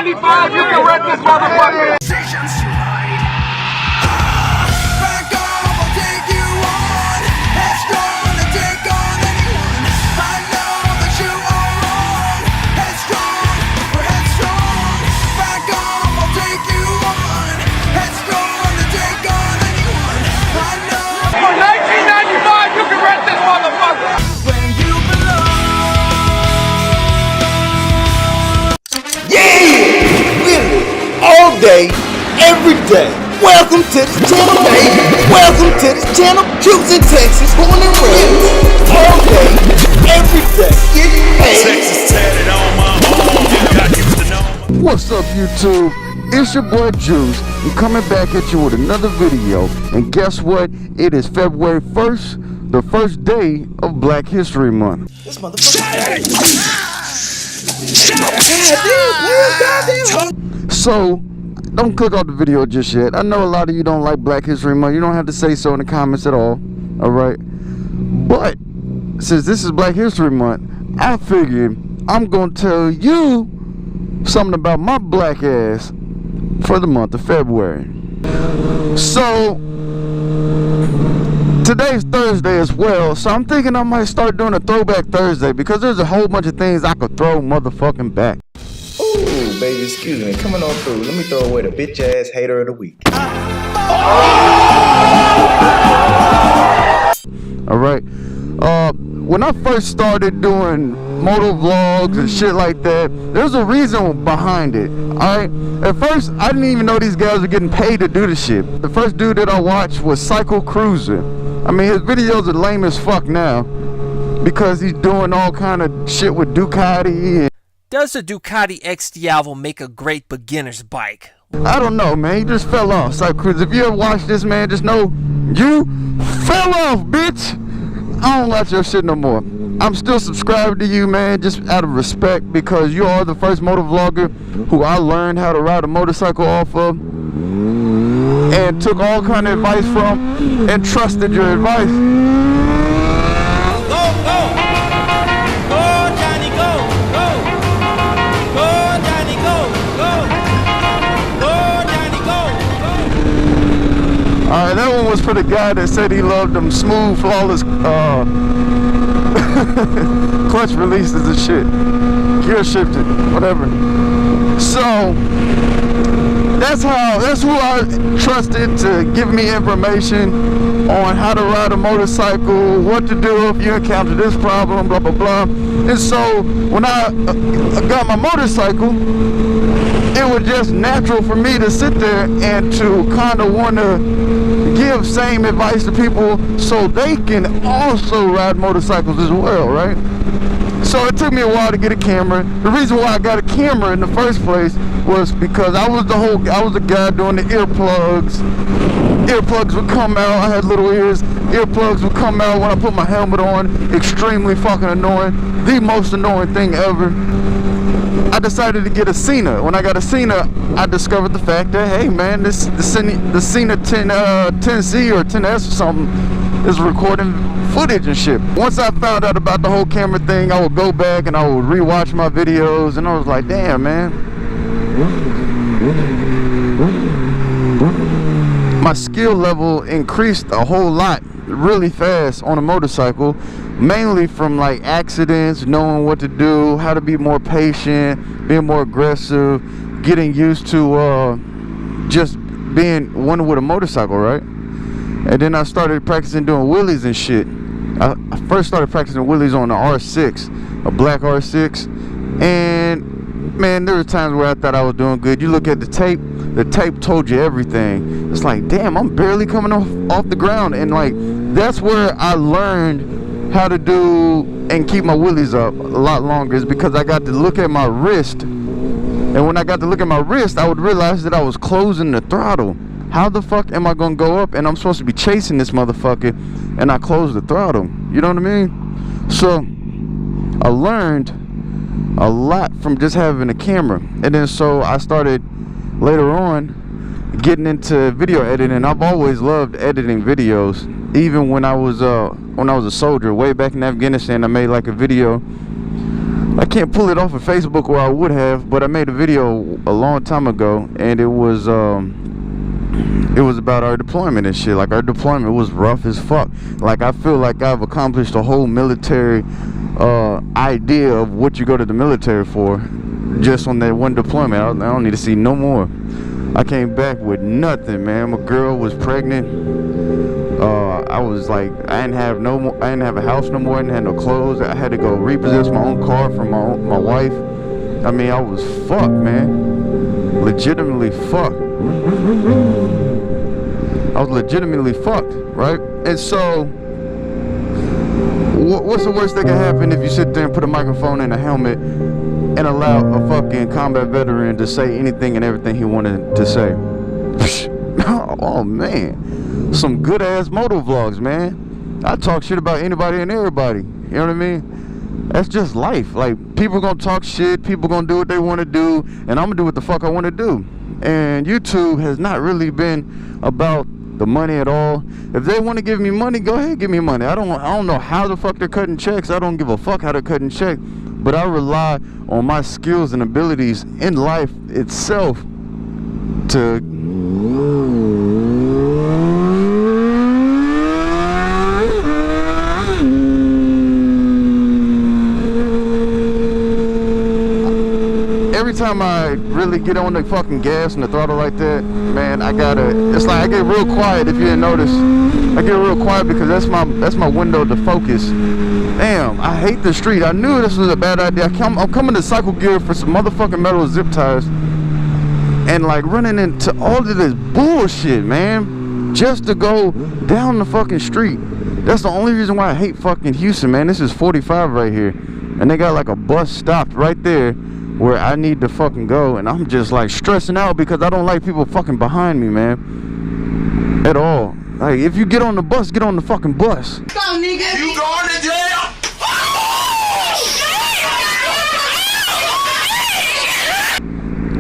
$19.95, you can rent this motherfucker. All day, every day. Welcome to this channel, baby. Welcome to this channel. Houston, Texas, born and raised. All day, every day. Texas tatted on my arm. Got Houston on. What's up, YouTube? It's your boy Juice. I'm coming back at you with another video. And guess what? It is February 1st, the first day of Black History Month. This motherfucker. So, don't click off the video just yet. I know a lot of you don't like Black History Month. You don't have to say so in the comments at all. Alright? But, since this is Black History Month, I figured I'm going to tell you something about my black ass for the month of February. So, today's Thursday as well, so I'm thinking I might start doing a Throwback Thursday because there's a whole bunch of things I could throw motherfucking back. Ooh, baby, excuse me. Coming on through. Let me throw away the bitch ass hater of the week. Alright. When I first started doing motovlogs and shit like that, there's a reason behind it. Alright? At first, I didn't even know these guys were getting paid to do the shit. The first dude that I watched was Cycle Cruiser. I mean, his videos are lame as fuck now because he's doing all kind of shit with Ducati and does the Ducati X Diavolo make a great beginner's bike? I don't know, man. He just fell off. Cycle Cruiser, if you ever watch this, man, just know you fell off, bitch. I don't watch your shit no more. I'm still subscribed to you, man, just out of respect because you are the first motovlogger who I learned how to ride a motorcycle off of and took all kind of advice from and trusted your advice. Alright, that one was for the guy that said he loved them smooth, flawless clutch releases and shit. Gear shifted, whatever. So, that's who I trusted to give me information on how to ride a motorcycle, what to do if you encounter this problem, blah, blah, blah. And so, when I got my motorcycle, it was just natural for me to sit there and to kind of want to give same advice to people so they can also ride motorcycles as well, right? So it took me a while to get a camera. The reason why I got a camera in the first place was because I was the guy doing the earplugs. Earplugs would come out, I had little ears. Earplugs would come out when I put my helmet on. Extremely fucking annoying. The most annoying thing ever. I decided to get a Cena. When I got a Cena, I discovered the fact that, hey man, the Cena 10C or 10S or something is recording footage and shit. Once I found out about the whole camera thing, I would go back and I would rewatch my videos and I was like, damn man. My skill level increased a whole lot really fast on a motorcycle, mainly from like accidents, knowing what to do, how to be more patient, being more aggressive, getting used to just being one with a motorcycle, right? And then I started practicing doing wheelies and shit. I first started practicing wheelies on the R6, a black R6, and man, there were times where I thought I was doing good. You look at the tape told you everything. It's like, damn, I'm barely coming off the ground. And like, that's where I learned how to do and keep my wheelies up a lot longer, is because I got to look at my wrist. And when I got to look at my wrist, I would realize that I was closing the throttle. How the fuck am I gonna go up and I'm supposed to be chasing this motherfucker and I close the throttle? You know what I mean? So I learned a lot from just having a camera. And then so I started later on getting into video editing. I've always loved editing videos. Even when I was a soldier way back in Afghanistan, I made like a video I can't pull it off of Facebook where I would have, but I made a video a long time ago, and it was about our deployment and shit. Like, our deployment was rough as fuck. Like, I feel like I've accomplished a whole military idea of what you go to the military for just on that one deployment. I don't need to see no more. I came back with nothing, man. My girl was pregnant. I was like, I didn't have a house no more. I didn't have no clothes. I had to go repossess my own car from my wife. I mean, I was fucked, man. Legitimately fucked. I was legitimately fucked, right? And so, what's the worst that can happen if you sit there and put a microphone in a helmet and allow a fucking combat veteran to say anything and everything he wanted to say? Oh man, some good ass motovlogs, man. I talk shit about anybody and everybody. You know what I mean? That's just life. Like, people gonna talk shit, people gonna do what they want to do, and I'm gonna do what the fuck I want to do. And YouTube has not really been about the money at all. If they want to give me money, go ahead, give me money. I don't know how the fuck they're cutting checks. I don't give a fuck how they're cutting checks. But I rely on my skills and abilities in life itself to every time I really get on the fucking gas and the throttle like that, man, it's like I get real quiet. If you didn't notice, I get real quiet because that's my window to focus. Damn, I hate the street. I knew this was a bad idea. I'm coming to cycle gear for some motherfucking metal zip ties and like running into all of this bullshit, man, just to go down the fucking street. That's the only reason why I hate fucking Houston, man. This is 45 right here, and they got like a bus stopped right there where I need to fucking go, and I'm just like stressing out because I don't like people fucking behind me, man, at all. Like, if you get on the bus, get on the fucking bus. Go, nigga. You going to jail?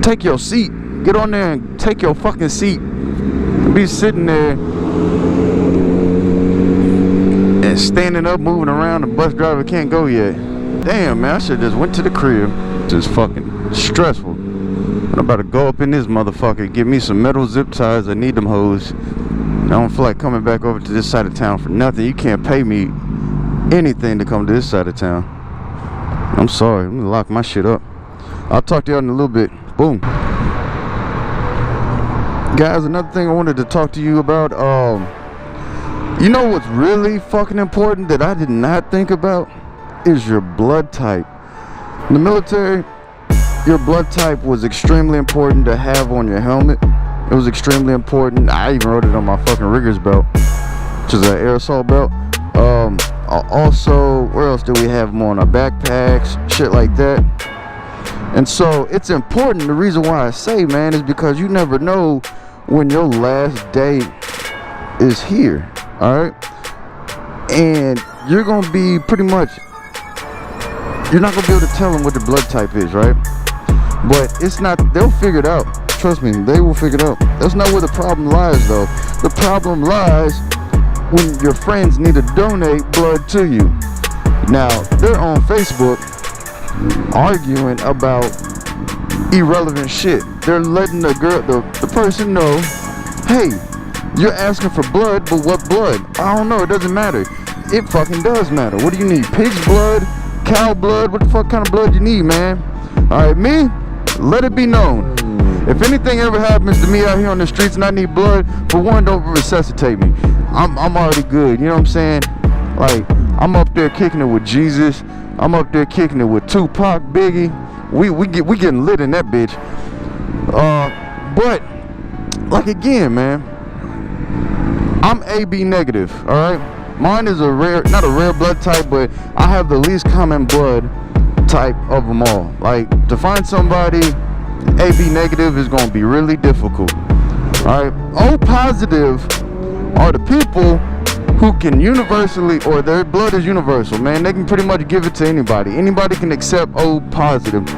Take your seat. Get on there and take your fucking seat. Be sitting there and standing up, moving around. The bus driver can't go yet. Damn, man, I should just went to the crib. Just fucking stressful. I'm about to go up in this motherfucker, get me some metal zip ties. I need them hoes. I don't feel like coming back over to this side of town for nothing. You can't pay me anything to come to this side of town. I'm sorry. I'm gonna lock my shit up. I'll talk to y'all in a little bit. Boom. Guys, another thing I wanted to talk to you about. You know what's really fucking important that I did not think about is your blood type. In the military, your blood type was extremely important to have on your helmet. It was extremely important. I even wrote it on my fucking rigger's belt, which is an aerosol belt. Also, where else do we have them on? Our backpacks, shit like that. And so it's important. The reason why I say, man, is because you never know when your last day is here. All right, and you're gonna be pretty much. You're not gonna be able to tell them what your blood type is, right? But it's not. They'll figure it out. Trust me, they will figure it out. That's not where the problem lies, though. The problem lies when your friends need to donate blood to you. Now, they're on Facebook arguing about irrelevant shit. They're letting the person know, hey, you're asking for blood, but what blood? I don't know, it doesn't matter. It fucking does matter. What do you need? Pig's blood? Cow blood? What the fuck kind of blood you need, man? Alright, me? Let it be known. If anything ever happens to me out here on the streets and I need blood, for one, don't resuscitate me. I'm already good, you know what I'm saying? Like, I'm up there kicking it with Jesus. I'm up there kicking it with Tupac, Biggie. We getting lit in that bitch. But like again, man, I'm AB negative. All right, mine is not a rare blood type, but I have the least common blood type of them all. Like, to find somebody AB negative is going to be really difficult. All right, O positive are the people who can universally, or their blood is universal, man. They can pretty much give it to anybody. Anybody can accept O positive.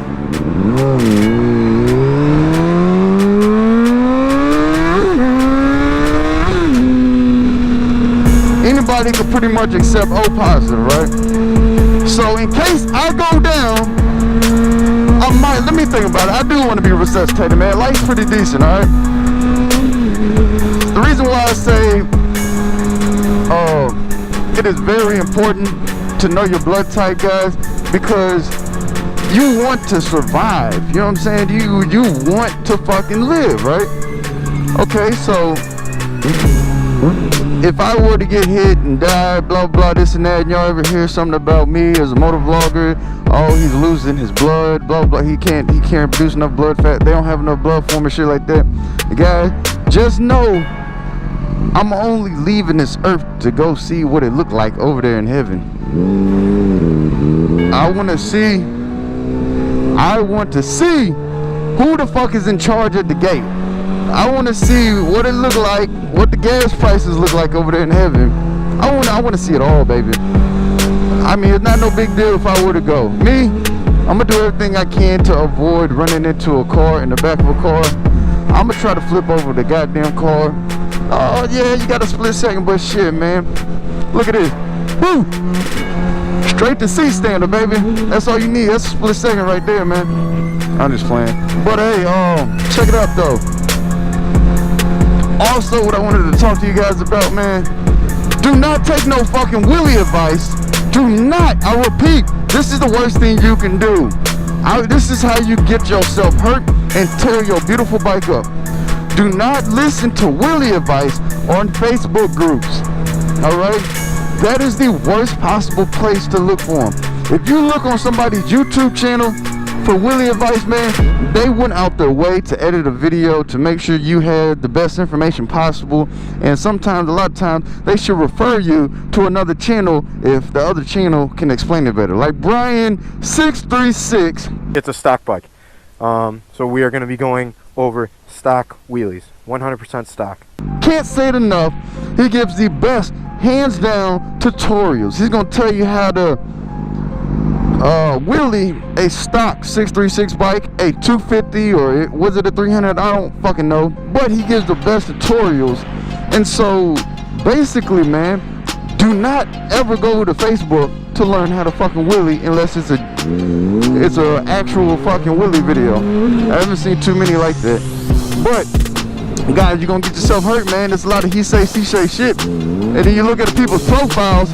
Anybody can pretty much accept O positive, right? So in case I go down let me think about it. I do want to be resuscitated, man. Life's pretty decent, alright? The reason why I say it is very important to know your blood type, guys, because you want to survive. You know what I'm saying? You want to fucking live, right? Okay, so if I were to get hit and die, blah blah, this and that, and y'all ever hear something about me as a motovlogger? Oh, he's losing his blood, blah blah. He can't produce enough blood fat. They don't have enough blood for him and shit like that. Guys, just know I'm only leaving this earth to go see what it looked like over there in heaven. I want to see who the fuck is in charge at the gate. I want to see what it look like, what the gas prices look like over there in heaven. I want to see it all, baby. I mean, it's not no big deal if I were to go. Me, I'm gonna do everything I can to avoid running into a car, in the back of a car. I'm gonna try to flip over the goddamn car. Oh yeah, you got a split second, but shit, man. Look at this. Woo! Straight to C-stander, baby. That's all you need. That's a split second right there, man. I'm just playing. But hey, check it out though. Also, what I wanted to talk to you guys about, man, do not take no fucking wheelie advice. Do not. I repeat, this is the worst thing you can do. This is how you get yourself hurt and tear your beautiful bike up. Do not listen to wheelie advice on Facebook groups. Alright? That is the worst possible place to look for them. If you look on somebody's YouTube channel for wheelie advice, man, they went out their way to edit a video to make sure you had the best information possible. And sometimes, a lot of times, they should refer you to another channel if the other channel can explain it better. Like Brian636. It's a stock bike. So we are going to be going over stock wheelies, 100% stock. Can't say it enough. He gives the best, hands down, tutorials. He's going to tell you how to wheelie a stock 636 bike, a 250, or was it a 300? I don't fucking know. But he gives the best tutorials. And so basically, man, do not ever go to Facebook to learn how to fucking wheelie unless it's a actual fucking wheelie video. I haven't seen too many like that. But guys, you're gonna get yourself hurt, man. There's a lot of he say, she say shit. And then you look at the people's profiles,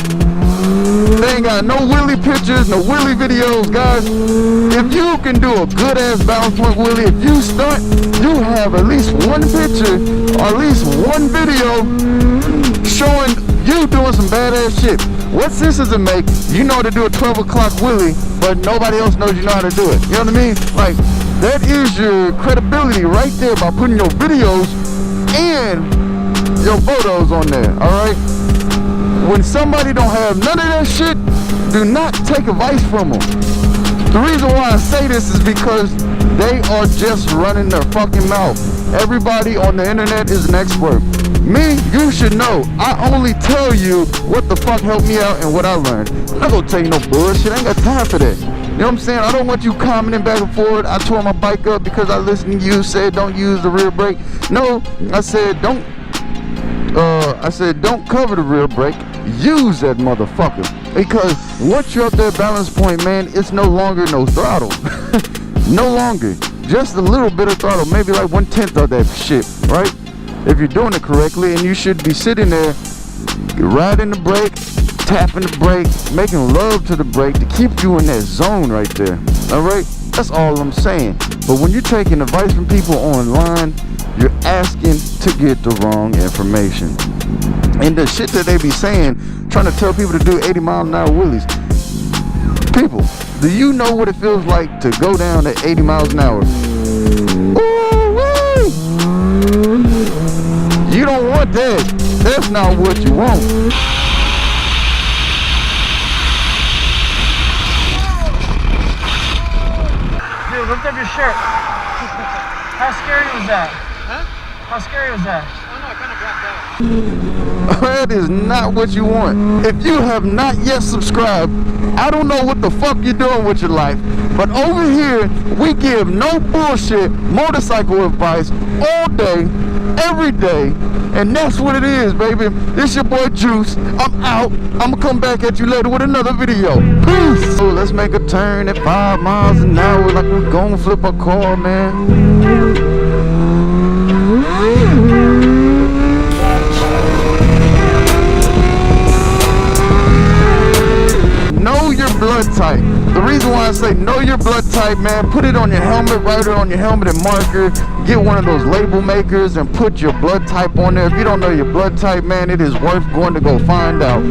they ain't got no wheelie pictures, no wheelie videos, guys. If you can do a good ass balance point wheelie, if you stunt, you have at least one picture or at least one video showing you doing some badass shit. What sense does it make? You know how to do a 12 o'clock wheelie, but nobody else knows you know how to do it. You know what I mean? Like, that is your credibility right there by putting your videos and your photos on there, alright? When somebody don't have none of that shit, do not take advice from them. The reason why I say this is because they are just running their fucking mouth. Everybody on the internet is an expert. Me, you should know. I only tell you what the fuck helped me out and what I learned. I'm not gonna tell you no bullshit. I ain't got time for that. You know what I'm saying? I don't want you commenting back and forth. I tore my bike up because I listened to you said don't use the rear brake. No, I said don't cover the rear brake. Use that motherfucker. Because once you're up there balance point, man, it's no longer no throttle. No longer. Just a little bit of throttle. Maybe like 1/10 of that shit, right? If you're doing it correctly, and you should be sitting there riding the brake, tapping the brake, making love to the brake to keep you in that zone right there. Alright? That's all I'm saying. But when you're taking advice from people online, you're asking to get the wrong information. And the shit that they be saying, trying to tell people to do 80-mile-an-hour wheelies. People, do you know what it feels like to go down at 80 miles an hour? Ooh-wee! You don't want that. That's not what you want. Dude, lift up your shirt. How scary was that? Huh? How scary was that? Oh no, I kind of blacked out. That is not what you want. If you have not yet subscribed, I don't know what the fuck you're doing with your life, but over here we give no bullshit motorcycle advice all day, every day. And that's what it is, baby. This your boy Juice. I'm out. I'm gonna come back at you later with another video. Peace. So let's make a turn at 5 miles an hour like we're gonna flip a car, man. Know your blood type. The reason why I say know your blood type, man, put it on your helmet, write it on your helmet and marker. Get one of those label makers and put your blood type on there. If you don't know your blood type, man, it is worth going to go find out.